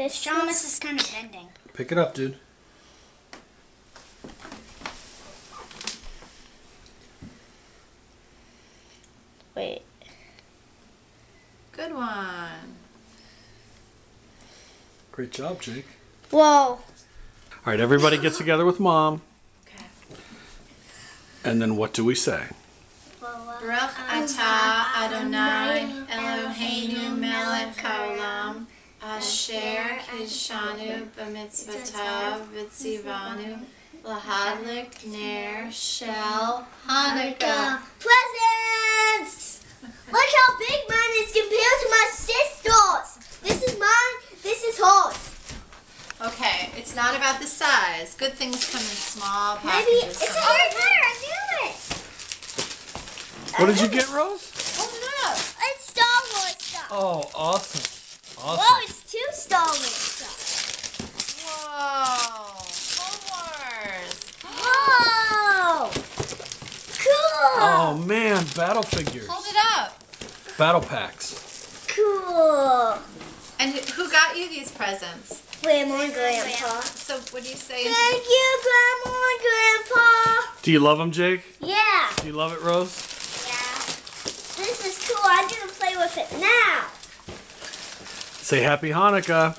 Shamus is kind of bending. Pick it up, dude. Wait. Good one. Great job, Jake. Whoa. All right, everybody gets together with Mom. Okay. And then what do we say? Baruch atah Adonai Eloheinu melech haolam asher kidshanu b'mitzvotav v'tzivanu lahadlik ner shel Hanukkah. Presents! Look how big mine is compared to my sister's. This is mine, this is hers. Okay, it's not about the size. Good things come in small Maybe packages. it's a Harry Potter, I knew it. What did you get, Rose? Open it up. It's Star Wars stuff. Oh, awesome. Whoa, Awesome. it's 2 Star Wars stuff. Whoa. Star Wars. Whoa! Cool! Oh, man, battle figures. Hold it up. Battle packs. Cool! And who got you these presents? Grandma and Grandpa. So what do you say? Thank you, Grandma and Grandpa! Do you love them, Jake? Yeah. Do you love it, Rose? Yeah. This is cool. I'm going to play with it now. Say Happy Hanukkah.